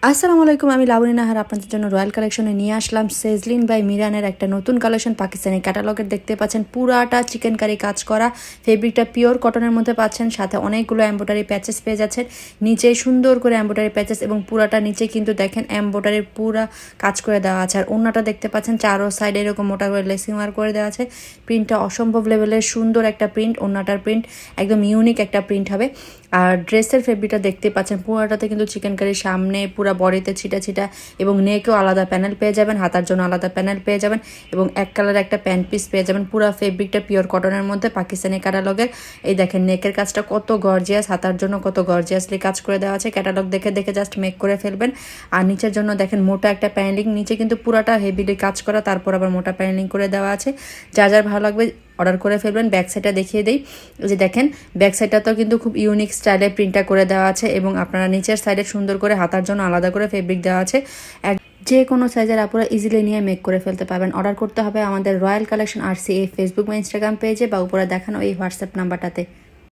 আসসালামু আলাইকুম, আমি লাবণী নাহার আপনাদের জন্য রয়্যাল কালেকশনে নিয়ে আসলাম সেজলিন বাই মিরানের একটা নতুন কালেকশন। পাকিস্তানি ক্যাটালগের দেখতে পাচ্ছেন পুরাটা চিকেন কারি কাজ করা, ফেব্রিকটা পিওর কটনের মধ্যে পাচ্ছেন, সাথে অনেকগুলো এমব্রয়ডারি প্যাচেস পেয়ে যাচ্ছেন। নিচে সুন্দর করে এমব্রয়ডারি প্যাচেস এবং পুরাটা নিচে কিন্তু দেখেন এমব্রয়ডারির পুরা কাজ করে দেওয়া আছে। আর ওড়নাটা দেখতে পাচ্ছেন চারো সাইডে এরকম মোটা করে লেসিং ওয়ার্ক করে দেওয়া আছে। প্রিন্টটা অসম্ভব লেভেলের সুন্দর একটা প্রিন্ট, ওড়নাটার প্রিন্ট একদম ইউনিক একটা প্রিন্ট হবে। আর ড্রেসের ফেব্রিকটা দেখতে পাচ্ছেন পুরাটাতে কিন্তু চিকেন কারির সামনে পুরা বডিতে ছিটা ছিটা এবং নেকেও আলাদা প্যানেল পেয়ে যাবেন, হাতার জন্য আলাদা প্যানেল পেয়ে যাবেন এবং এক কালার একটা প্যান্ট পিস পেয়ে যাবেন। পুরা ফেব্রিকটা পিওর কটনের মধ্যে পাকিস্তানি ক্যাটালগের। এই দেখেন নেকের কাজটা কত গর্জিয়াস, হাতার জন্য কত গর্জিয়াসলি কাজ করে দেওয়া আছে। ক্যাটালগ দেখে দেখে জাস্ট মেক করে ফেলবেন। আর নিচের জন্য দেখেন মোটা একটা প্যানেলিং, নিচে কিন্তু পুরাটা হেভিলি কাজ করা, তারপর আবার মোটা প্যানেলিং করে দেওয়া আছে। যার যার ভালো লাগবে অর্ডার করে ফেলবেন। ব্যাক সাইডটা দেখিয়ে দিই, যে দেখেন ব্যাক সাইডটাতেও কিন্তু খুব ইউনিক স্টাইলে প্রিন্টটা করে দেওয়া আছে এবং আপনারা নিচের সাইডে সুন্দর করে হাতার জন্য আলাদা করে ফেব্রিক দেওয়া আছে। যে কোনো সাইজের আপনারা ইজিলি নিয়ে মেক করে ফেলতে পারবেন। অর্ডার করতে হবে আমাদের রয়্যাল কালেকশন RCA ফেসবুক বা ইনস্টাগ্রাম পেজে বা উপরে দেখানো এই হোয়াটসঅ্যাপ নাম্বারটাতে।